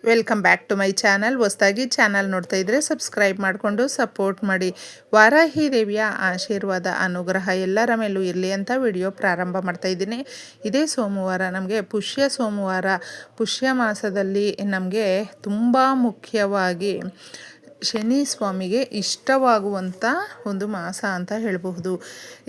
Welcome back to my channel. ಹೊಸದಾಗಿ channel ನೋಡ್ತಾ ಇದ್ದರೆ ಸಬ್ಸ್ಕ್ರೈಬ್ ಮಾಡಿಕೊಂಡು ಸಪೋರ್ಟ್ ಮಾಡಿ. ವಾರಾಹಿ ದೇವಿಯ ಆಶೀರ್ವಾದ ಅನುಗ್ರಹ ಎಲ್ಲರ ಮೇಲೂ ಇರಲಿ ಅಂತ ವಿಡಿಯೋ ಪ್ರಾರಂಭ ಮಾಡ್ತಾ ಇದ್ದೀನಿ. ಇದೇ ಸೋಮವಾರ ನಮಗೆ ಪುಷ್ಯ ಸೋಮವಾರ. ಪುಷ್ಯ ಮಾಸದಲ್ಲಿ ನಮಗೆ ತುಂಬ ಮುಖ್ಯವಾಗಿ ಶನಿ ಸ್ವಾಮಿಗೆ ಇಷ್ಟವಾಗುವಂಥ ಒಂದು ಮಾಸ ಅಂತ ಹೇಳಬಹುದು.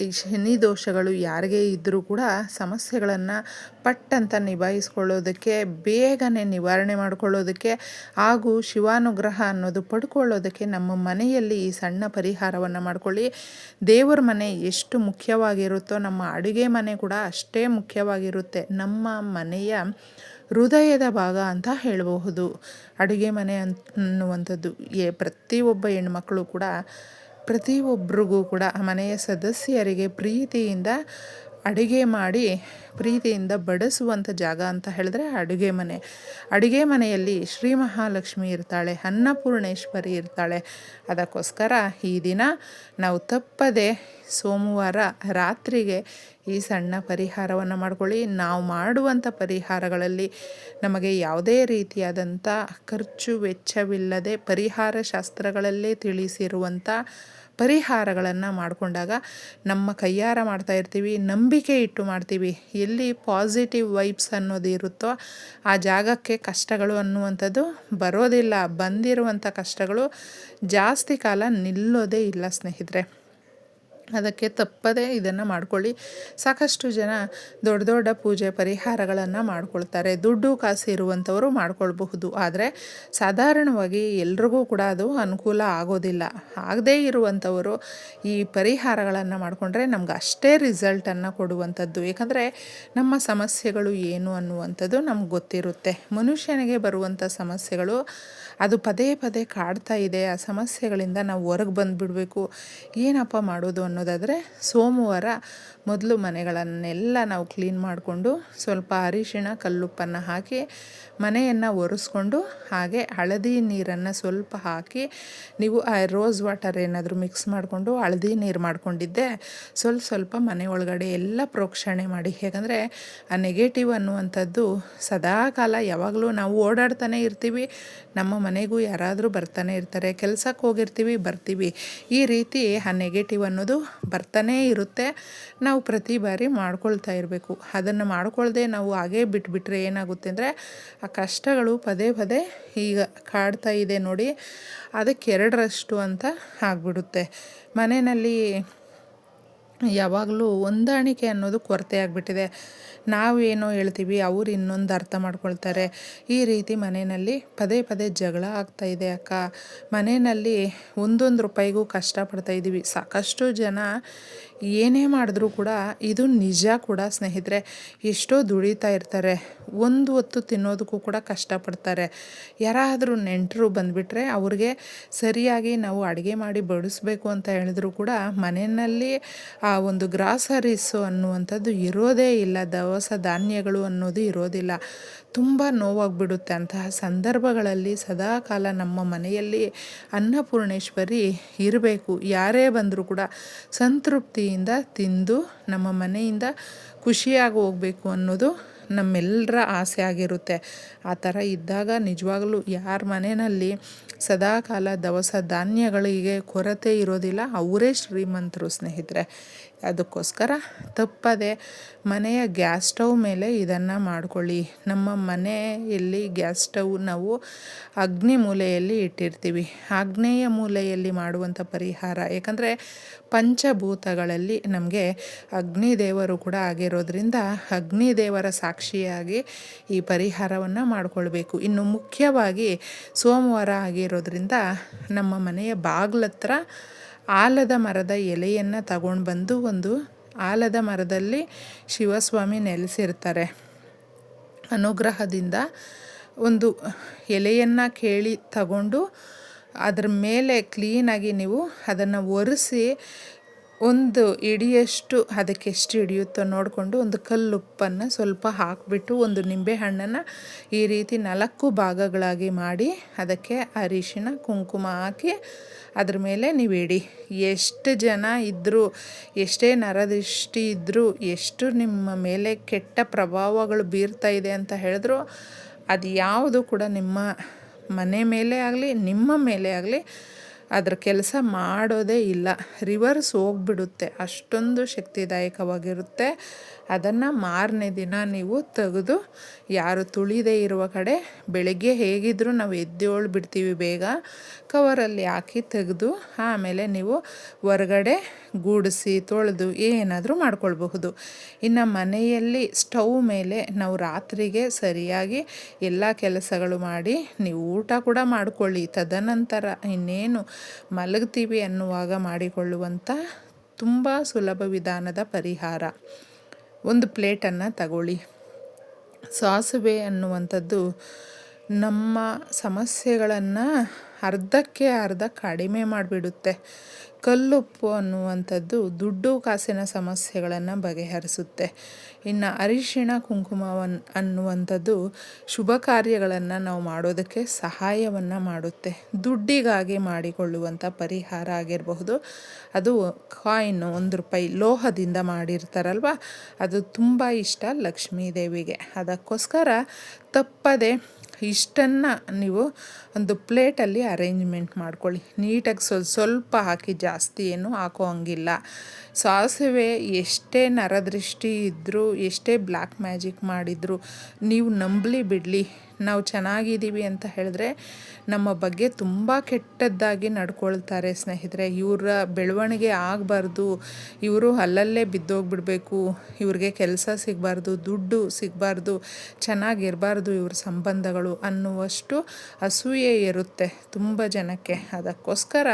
ಈ ಶನಿ ದೋಷಗಳು ಯಾರಿಗೆ ಇದ್ದರೂ ಕೂಡ ಸಮಸ್ಯೆಗಳನ್ನು ಪಟ್ಟಂತ ನಿಭಾಯಿಸ್ಕೊಳ್ಳೋದಕ್ಕೆ, ಬೇಗನೆ ನಿವಾರಣೆ ಮಾಡಿಕೊಳ್ಳೋದಕ್ಕೆ ಹಾಗೂ ಶಿವಾನುಗ್ರಹ ಅನ್ನೋದು ಪಡ್ಕೊಳ್ಳೋದಕ್ಕೆ ನಮ್ಮ ಮನೆಯಲ್ಲಿ ಈ ಸಣ್ಣ ಪರಿಹಾರವನ್ನು ಮಾಡಿಕೊಳ್ಳಿ. ದೇವರ ಮನೆ ಎಷ್ಟು ಮುಖ್ಯವಾಗಿರುತ್ತೋ ನಮ್ಮ ಅಡುಗೆ ಮನೆ ಕೂಡ ಅಷ್ಟೇ ಮುಖ್ಯವಾಗಿರುತ್ತೆ. ನಮ್ಮ ಮನೆಯ ಹೃದಯದ ಭಾಗ ಅಂತ ಹೇಳಬಹುದು ಅಡುಗೆ ಮನೆ ಅನ್ನುವಂಥದ್ದು. ಪ್ರತಿಯೊಬ್ಬ ಹೆಣ್ಮಕ್ಳು ಕೂಡ ಪ್ರತಿಯೊಬ್ಬರಿಗೂ ಕೂಡ ಮನೆಯ ಸದಸ್ಯರಿಗೆ ಪ್ರೀತಿಯಿಂದ ಅಡುಗೆ ಮಾಡಿ ಪ್ರೀತಿಯಿಂದ ಬಡಿಸುವಂಥ ಜಾಗ ಅಂತ ಹೇಳಿದ್ರೆ ಅಡುಗೆ ಮನೆ. ಅಡುಗೆ ಮನೆಯಲ್ಲಿ ಶ್ರೀ ಮಹಾಲಕ್ಷ್ಮಿ ಇರ್ತಾಳೆ, ಅನ್ನಪೂರ್ಣೇಶ್ವರಿ ಇರ್ತಾಳೆ. ಅದಕ್ಕೋಸ್ಕರ ಈ ದಿನ ನಾವು ತಪ್ಪದೆ ಸೋಮವಾರ ರಾತ್ರಿಗೆ ಈ ಸಣ್ಣ ಪರಿಹಾರವನ್ನು ಮಾಡ್ಕೊಳ್ಳಿ. ನಾವು ಮಾಡುವಂಥ ಪರಿಹಾರಗಳಲ್ಲಿ ನಮಗೆ ಯಾವುದೇ ರೀತಿಯಾದಂಥ ಖರ್ಚು ವೆಚ್ಚವಿಲ್ಲದೆ ಪರಿಹಾರ ಶಾಸ್ತ್ರಗಳಲ್ಲೇ ತಿಳಿಸಿರುವಂಥ ಪರಿಹಾರಗಳನ್ನು ಮಾಡಿಕೊಂಡಾಗ ನಮ್ಮ ಕೈಯಾರ ಮಾಡ್ತಾ ಇರ್ತೀವಿ, ನಂಬಿಕೆ ಇಟ್ಟು ಮಾಡ್ತೀವಿ. ಎಲ್ಲಿ ಪಾಸಿಟಿವ್ ವೈಬ್ಸ್ ಅನ್ನೋದು ಇರುತ್ತೋ ಆ ಜಾಗಕ್ಕೆ ಕಷ್ಟಗಳು ಅನ್ನುವಂಥದ್ದು ಬರೋದಿಲ್ಲ. ಬಂದಿರುವಂಥ ಕಷ್ಟಗಳು ಜಾಸ್ತಿ ಕಾಲ ನಿಲ್ಲೋದೇ ಇಲ್ಲ ಸ್ನೇಹಿತರೆ. ಅದಕ್ಕೆ ತಪ್ಪದೇ ಇದನ್ನು ಮಾಡ್ಕೊಳ್ಳಿ. ಸಾಕಷ್ಟು ಜನ ದೊಡ್ಡ ದೊಡ್ಡ ಪೂಜೆ ಪರಿಹಾರಗಳನ್ನು ಮಾಡ್ಕೊಳ್ತಾರೆ. ದುಡ್ಡು ಕಾಸು ಇರುವಂಥವರು ಮಾಡ್ಕೊಳ್ಬಹುದು. ಆದರೆ ಸಾಧಾರಣವಾಗಿ ಎಲ್ರಿಗೂ ಕೂಡ ಅದು ಅನುಕೂಲ ಆಗೋದಿಲ್ಲ. ಆಗದೇ ಇರುವಂಥವರು ಈ ಪರಿಹಾರಗಳನ್ನು ಮಾಡಿಕೊಂಡ್ರೆ ನಮ್ಗೆ ಅಷ್ಟೇ ರಿಸಲ್ಟನ್ನು ಕೊಡುವಂಥದ್ದು. ಏಕೆಂದರೆ ನಮ್ಮ ಸಮಸ್ಯೆಗಳು ಏನು ಅನ್ನುವಂಥದ್ದು ನಮ್ಗೆ ಗೊತ್ತಿರುತ್ತೆ. ಮನುಷ್ಯನಿಗೆ ಬರುವಂಥ ಸಮಸ್ಯೆಗಳು ಅದು ಪದೇ ಪದೇ ಕಾಡ್ತಾ ಇದೆ. ಆ ಸಮಸ್ಯೆಗಳಿಂದ ನಾವು ಹೊರಗೆ ಬಂದುಬಿಡಬೇಕು. ಏನಪ್ಪ ಮಾಡೋದು ಅನ್ನೋದಾದರೆ ಸೋಮವಾರ ಮೊದಲು ಮನೆಗಳನ್ನೆಲ್ಲ ನಾವು ಕ್ಲೀನ್ ಮಾಡಿಕೊಂಡು ಸ್ವಲ್ಪ ಅರಿಶಿಣ ಕಲ್ಲುಪ್ಪನ್ನು ಹಾಕಿ ಮನೆಯನ್ನು ಒರೆಸ್ಕೊಂಡು, ಹಾಗೆ ಹಳದಿ ನೀರನ್ನು ಸ್ವಲ್ಪ ಹಾಕಿ, ನೀವು ರೋಸ್ ವಾಟರ್ ಏನಾದರೂ ಮಿಕ್ಸ್ ಮಾಡಿಕೊಂಡು ಹಳದಿ ನೀರು ಮಾಡ್ಕೊಂಡಿದ್ದೆ ಸ್ವಲ್ಪ ಮನೆ ಒಳಗಡೆ ಎಲ್ಲ ಪ್ರೋಕ್ಷಣೆ ಮಾಡಿ. ಯಾಕಂದರೆ ಆ ನೆಗೆಟಿವ್ ಅನ್ನುವಂಥದ್ದು ಸದಾಕಾಲ ಯಾವಾಗಲೂ ನಾವು ಓಡಾಡ್ತಾನೆ ಇರ್ತೀವಿ. ನಮ್ಮ ಮನೆಗೂ ಯಾರಾದರೂ ಬರ್ತಾನೆ ಇರ್ತಾರೆ, ಕೆಲಸಕ್ಕೆ ಹೋಗಿರ್ತೀವಿ, ಬರ್ತೀವಿ. ಈ ರೀತಿ ಆ ನೆಗೆಟಿವ್ ಅನ್ನೋದು ಬರ್ತಾನೇ ಇರುತ್ತೆ. ನಾವು ಪ್ರತಿ ಬಾರಿ ಮಾಡ್ಕೊಳ್ತಾ ಇರಬೇಕು. ಅದನ್ನು ಮಾಡ್ಕೊಳ್ದೆ ನಾವು ಹಾಗೇ ಬಿಟ್ಬಿಟ್ರೆ ಏನಾಗುತ್ತೆ ಅಂದರೆ ಆ ಕಷ್ಟಗಳು ಪದೇ ಪದೇ ಈಗ ಕಾಡ್ತಾ ಇದೆ ನೋಡಿ, ಅದಕ್ಕೆ ಎರಡರಷ್ಟು ಅಂತ ಆಗಿಬಿಡುತ್ತೆ. ಮನೆಯಲ್ಲಿ ಯಾವಾಗಲೂ ಹೊಂದಾಣಿಕೆ ಅನ್ನೋದು ಕೊರತೆ ಆಗಿಬಿಟ್ಟಿದೆ. ನಾವೇನೋ ಹೇಳ್ತೀವಿ, ಅವ್ರು ಇನ್ನೊಂದು ಅರ್ಥ ಮಾಡ್ಕೊಳ್ತಾರೆ. ಈ ರೀತಿ ಮನೆಯಲ್ಲಿ ಪದೇ ಪದೇ ಜಗಳ ಆಗ್ತಾಯಿದೆ ಅಕ್ಕ. ಮನೆಯಲ್ಲಿ ಒಂದೊಂದು ರೂಪಾಯಿಗೂ ಕಷ್ಟಪಡ್ತಾಯಿದ್ದೀವಿ. ಸಾಕಷ್ಟು ಜನ ಏನೇ ಮಾಡಿದ್ರೂ ಕೂಡ ಇದು ನಿಜ ಕೂಡ ಸ್ನೇಹಿತರೆ. ಎಷ್ಟೋ ದುಡಿತಾ ಇರ್ತಾರೆ, ಒಂದು ಹೊತ್ತು ತಿನ್ನೋದಕ್ಕೂ ಕೂಡ ಕಷ್ಟಪಡ್ತಾರೆ. ಯಾರಾದರೂ ನೆಂಟರು ಬಂದುಬಿಟ್ರೆ ಅವ್ರಿಗೆ ಸರಿಯಾಗಿ ನಾವು ಅಡುಗೆ ಮಾಡಿ ಬಡಿಸ್ಬೇಕು ಅಂತ ಹೇಳಿದ್ರು ಕೂಡ ಮನೆಯಲ್ಲಿ ಆ ಒಂದು ಗ್ರಾಸರೀಸು ಅನ್ನುವಂಥದ್ದು ಇರೋದೇ ಇಲ್ಲ. ದವಸ ಧಾನ್ಯಗಳು ಅನ್ನೋದು ಇರೋದಿಲ್ಲ. ತುಂಬ ನೋವಾಗಿಬಿಡುತ್ತೆ. ಅಂತಹ ಸಂದರ್ಭಗಳಲ್ಲಿ ಸದಾಕಾಲ ನಮ್ಮ ಮನೆಯಲ್ಲಿ ಅನ್ನಪೂರ್ಣೇಶ್ವರಿ ಇರಬೇಕು. ಯಾರೇ ಬಂದರೂ ಕೂಡ ಸಂತೃಪ್ತಿಯಿಂದ ತಿಂದು ನಮ್ಮ ಮನೆಯಿಂದ ಖುಷಿಯಾಗಿ ಹೋಗಬೇಕು ಅನ್ನೋದು ನಮ್ಮೆಲ್ಲರ ಆಸೆ ಆಗಿರುತ್ತೆ. ಆ ಥರ ಇದ್ದಾಗ ನಿಜವಾಗಲೂ ಯಾರ ಮನೆಯಲ್ಲಿ ಸದಾಕಾಲ ದವಸ ಧಾನ್ಯಗಳಿಗೆ ಕೊರತೆ ಇರೋದಿಲ್ಲ, ಅವರೇ ಶ್ರೀಮಂತರು ಸ್ನೇಹಿತರೆ. ಅದಕ್ಕೋಸ್ಕರ ತಪ್ಪದೆ ಮನೆಯ ಗ್ಯಾಸ್ ಸ್ಟವ್ ಮೇಲೆ ಇದನ್ನು ಮಾಡಿಕೊಳ್ಳಿ. ನಮ್ಮ ಮನೆಯಲ್ಲಿ ಗ್ಯಾಸ್ ಸ್ಟವ್ ನಾವು ಅಗ್ನಿ ಮೂಲೆಯಲ್ಲಿ ಇಟ್ಟಿರ್ತೀವಿ. ಆಗ್ನೇಯ ಮೂಲೆಯಲ್ಲಿ ಮಾಡುವಂಥ ಪರಿಹಾರ, ಏಕೆಂದರೆ ಪಂಚಭೂತಗಳಲ್ಲಿ ನಮಗೆ ಅಗ್ನಿದೇವರು ಕೂಡ ಆಗಿರೋದ್ರಿಂದ ಅಗ್ನಿದೇವರ ಸಾಕ್ಷಿಯಾಗಿ ಈ ಪರಿಹಾರವನ್ನು ಮಾಡಿಕೊಳ್ಬೇಕು. ಇನ್ನು ಮುಖ್ಯವಾಗಿ ಸೋಮವಾರ ಆಗಿರೋದ್ರಿಂದ ನಮ್ಮ ಮನೆಯ ಬಾಗಿಲತ್ರ ಆಲದ ಮರದ ಎಲೆಯನ್ನು ತಗೊಂಡು ಬಂದು, ಒಂದು ಆಲದ ಮರದಲ್ಲಿ ಶಿವಸ್ವಾಮಿ ನೆಲೆಸಿರ್ತಾರೆ. ಅನುಗ್ರಹದಿಂದ ಒಂದು ಎಲೆಯನ್ನು ಕೇಳಿ ತಗೊಂಡು ಅದ್ರ ಮೇಲೆ ಕ್ಲೀನಾಗಿ ನೀವು ಅದನ್ನು ಒರೆಸಿ ಒಂದು ಹಿಡಿಯಷ್ಟು, ಅದಕ್ಕೆ ಎಷ್ಟು ಹಿಡಿಯುತ್ತೋ ನೋಡಿಕೊಂಡು ಒಂದು ಕಲ್ಲುಪ್ಪನ್ನು ಸ್ವಲ್ಪ ಹಾಕಿಬಿಟ್ಟು ಒಂದು ನಿಂಬೆಹಣ್ಣನ್ನು ಈ ರೀತಿ 4 ಭಾಗಗಳಾಗಿ ಮಾಡಿ ಅದಕ್ಕೆ ಅರಿಶಿಣ ಕುಂಕುಮ ಹಾಕಿ ಅದ್ರ ಮೇಲೆ ನೀವು ಇಡಿ. ಎಷ್ಟು ಜನ ಇದ್ದರೂ, ಎಷ್ಟೇ ನರದೃಷ್ಟಿ ಇದ್ದರೂ, ಎಷ್ಟು ನಿಮ್ಮ ಮೇಲೆ ಕೆಟ್ಟ ಪ್ರಭಾವಗಳು ಬೀರ್ತಾ ಇದೆ ಅಂತ ಹೇಳಿದ್ರು ಅದು ಯಾವುದು ಕೂಡ ನಿಮ್ಮ ಮನೆ ಮೇಲೆ ಆಗಲಿ ನಿಮ್ಮ ಮೇಲೆ ಆಗಲಿ ಅದರ ಕೆಲಸ ಮಾಡೋದೇ ಇಲ್ಲ, ರಿವರ್ಸ್ ಹೋಗ್ಬಿಡುತ್ತೆ. ಅಷ್ಟೊಂದು ಶಕ್ತಿದಾಯಕವಾಗಿರುತ್ತೆ. ಅದನ್ನು ಮಾರನೇ ದಿನ ನೀವು ತೆಗೆದು ಯಾರು ತುಳಿದೇ ಇರುವ ಕಡೆ ಬೆಳಗ್ಗೆ ಹೇಗಿದ್ದರೂ ನಾವು ಎದ್ದೇಳು ಬಿಡ್ತೀವಿ ಬೇಗ, ಕವರಲ್ಲಿ ಹಾಕಿ ತೆಗೆದು ಆಮೇಲೆ ನೀವು ಹೊರಗಡೆ ಗೂಡಿಸಿ ತೊಳೆದು ಏನಾದರೂ ಮಾಡ್ಕೊಳ್ಬಹುದು. ಇನ್ನು ಮನೆಯಲ್ಲಿ ಸ್ಟವ್ ಮೇಲೆ ನಾವು ರಾತ್ರಿಗೆ ಸರಿಯಾಗಿ ಎಲ್ಲ ಕೆಲಸಗಳು ಮಾಡಿ ನೀವು ಊಟ ಕೂಡ ಮಾಡಿಕೊಳ್ಳಿ. ತದನಂತರ ಇನ್ನೇನು ಮಲಗ್ತೀವಿ ಅನ್ನುವಾಗ ಮಾಡಿಕೊಳ್ಳುವಂಥ ತುಂಬ ಸುಲಭ ವಿಧಾನದ ಪರಿಹಾರ. ಒಂದು ಪ್ಲೇಟನ್ನು ತಗೊಳ್ಳಿ. ಸಾಸಿವೆ ಅನ್ನುವಂಥದ್ದು ನಮ್ಮ ಸಮಸ್ಯೆಗಳನ್ನು ಅರ್ಧಕ್ಕೆ ಅರ್ಧ ಕಡಿಮೆ ಮಾಡಿಬಿಡುತ್ತೆ. ಕಲ್ಲುಪ್ಪು ಅನ್ನುವಂಥದ್ದು ದುಡ್ಡು ಕಾಸಿನ ಸಮಸ್ಯೆಗಳನ್ನು ಬಗೆಹರಿಸುತ್ತೆ. ಇನ್ನು ಅರಿಶಿಣ ಕುಂಕುಮವನ್ನು ಅನ್ನುವಂಥದ್ದು ಶುಭ ಕಾರ್ಯಗಳನ್ನು ನಾವು ಮಾಡೋದಕ್ಕೆ ಸಹಾಯವನ್ನು ಮಾಡುತ್ತೆ. ದುಡ್ಡಿಗಾಗಿ ಮಾಡಿಕೊಳ್ಳುವಂಥ ಪರಿಹಾರ ಆಗಿರಬಹುದು. ಅದು ಕಾಯಿನು ₹1 ಲೋಹದಿಂದ ಮಾಡಿರ್ತಾರಲ್ವ, ಅದು ತುಂಬ ಇಷ್ಟ ಲಕ್ಷ್ಮೀ ದೇವಿಗೆ. ಅದಕ್ಕೋಸ್ಕರ ತಪ್ಪದೆ ಇಷ್ಟನ್ನು ನೀವು ಒಂದು ಪ್ಲೇಟಲ್ಲಿ ಅರೇಂಜ್ಮೆಂಟ್ ಮಾಡ್ಕೊಳ್ಳಿ. ನೀಟಾಗಿ ಸ್ವಲ್ಪ ಹಾಕಿ, ಜಾಸ್ತಿ ಏನು ಹಾಕೋ ಹಂಗಿಲ್ಲ. ಸಾಸಿವೆ ಎಷ್ಟೇ ನರದೃಷ್ಟಿ ಇದ್ದರೂ, ಎಷ್ಟೇ ಬ್ಲ್ಯಾಕ್ ಮ್ಯಾಜಿಕ್ ಮಾಡಿದರೂ, ನೀವು ನಂಬಲಿ ಬಿಡಲಿ, ನಾವು ಚೆನ್ನಾಗಿದ್ದೀವಿ ಅಂತ ಹೇಳಿದ್ರೆ ನಮ್ಮ ಬಗ್ಗೆ ತುಂಬ ಕೆಟ್ಟದ್ದಾಗಿ ನಡ್ಕೊಳ್ತಾರೆ ಸ್ನೇಹಿತರೆ. ಇವರ ಬೆಳವಣಿಗೆ ಆಗಬಾರ್ದು, ಇವರು ಅಲ್ಲಲ್ಲೇ ಬಿದ್ದೋಗ್ಬಿಡ್ಬೇಕು, ಇವ್ರಿಗೆ ಕೆಲಸ ಸಿಗಬಾರ್ದು, ದುಡ್ಡು ಸಿಗಬಾರ್ದು, ಚೆನ್ನಾಗಿರಬಾರ್ದು ಇವ್ರ ಸಂಬಂಧಗಳು ಅನ್ನುವಷ್ಟು ಅಸೂಯೆ ಇರುತ್ತೆ ತುಂಬ ಜನಕ್ಕೆ. ಅದಕ್ಕೋಸ್ಕರ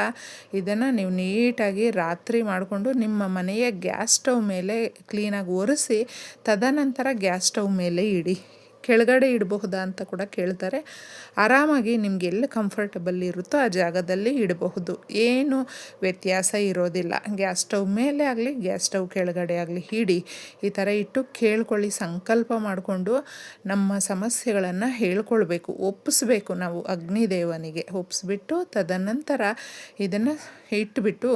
ಇದನ್ನು ನೀವು ನೀಟಾಗಿ ರಾತ್ರಿ ಮಾಡಿಕೊಂಡು ನಿಮ್ಮ ಮನೆಯ ಗ್ಯಾಸ್ ಸ್ಟವ್ ಮೇಲೆ ಕ್ಲೀನಾಗಿ ಒರೆಸಿ ತದನಂತರ ಗ್ಯಾಸ್ ಸ್ಟವ್ ಮೇಲೆ ಇಡಿ. ಕೆಳಗಡೆ ಇಡಬಹುದಾ ಅಂತ ಕೂಡ ಕೇಳ್ತಾರೆ. ಆರಾಮಾಗಿ ನಿಮ್ಗೆ ಎಲ್ಲಿ ಕಂಫರ್ಟಬಲ್ ಇರುತ್ತೋ ಆ ಜಾಗದಲ್ಲಿ ಇಡಬಹುದು, ಏನು ವ್ಯತ್ಯಾಸ ಇರೋದಿಲ್ಲ. ಗ್ಯಾಸ್ ಸ್ಟವ್ ಮೇಲೆ ಆಗಲಿ ಗ್ಯಾಸ್ ಸ್ಟವ್ ಕೆಳಗಡೆ ಆಗಲಿ ಇಡಿ. ಈ ಥರ ಇಟ್ಟು ಕೇಳ್ಕೊಳ್ಳಿ, ಸಂಕಲ್ಪ ಮಾಡಿಕೊಂಡು ನಮ್ಮ ಸಮಸ್ಯೆಗಳನ್ನು ಹೇಳ್ಕೊಳ್ಬೇಕು, ಒಪ್ಪಿಸ್ಬೇಕು. ನಾವು ಅಗ್ನಿದೇವನಿಗೆ ಒಪ್ಪಿಸ್ಬಿಟ್ಟು ತದನಂತರ ಇದನ್ನು ಇಟ್ಬಿಟ್ಟು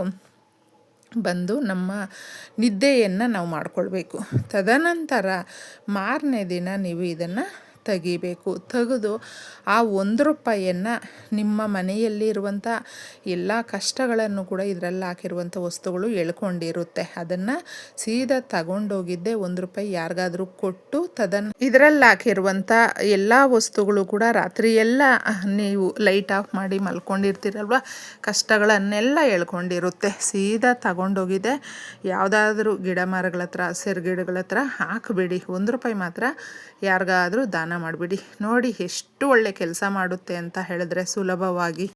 ಬಂದು ನಮ್ಮ ನಿದ್ದೆಯನ್ನು ನಾವು ಮಾಡಿಕೊಳ್ಬೇಕು. ತದನಂತರ ಮಾರನೇ ದಿನ ನೀವು ಇದನ್ನು ತೆಗಿಬೇಕು. ತೆಗೆದು ಆ ₹1 ನಿಮ್ಮ ಮನೆಯಲ್ಲಿರುವಂಥ ಎಲ್ಲ ಕಷ್ಟಗಳನ್ನು ಕೂಡ ಇದರಲ್ಲಿ ಹಾಕಿರುವಂಥ ವಸ್ತುಗಳು ಎಳ್ಕೊಂಡಿರುತ್ತೆ. ಅದನ್ನು ಸೀದಾ ತಗೊಂಡೋಗಿದ್ದೆ ₹1 ಯಾರಿಗಾದರೂ ಕೊಟ್ಟು ಇದರಲ್ಲಿ ಹಾಕಿರುವಂಥ ಎಲ್ಲ ವಸ್ತುಗಳು ಕೂಡ ರಾತ್ರಿ ಎಲ್ಲ ನೀವು ಲೈಟ್ ಆಫ್ ಮಾಡಿ ಮಲ್ಕೊಂಡಿರ್ತೀರಲ್ವ, ಕಷ್ಟಗಳನ್ನೆಲ್ಲ ಎಳ್ಕೊಂಡಿರುತ್ತೆ. ಸೀದಾ ತಗೊಂಡೋಗಿದೆ ಯಾವುದಾದ್ರೂ ಗಿಡ ಮರಗಳ ಹತ್ರ, ಹಸಿರು ಗಿಡಗಳ ಹತ್ರ ಹಾಕಿಬಿಡಿ. ₹1 ಮಾತ್ರ ಯಾರಿಗಾದರೂ ದಾನ ಮಾಡಿಬಿಡಿ. ನೋಡಿ ಎಷ್ಟು ಒಳ್ಳೆ ಕೆಲಸ ಮಾಡುತ್ತೆ ಅಂತ ಹೇಳಿದ್ರೆ ಸುಲಭವಾಗಿ.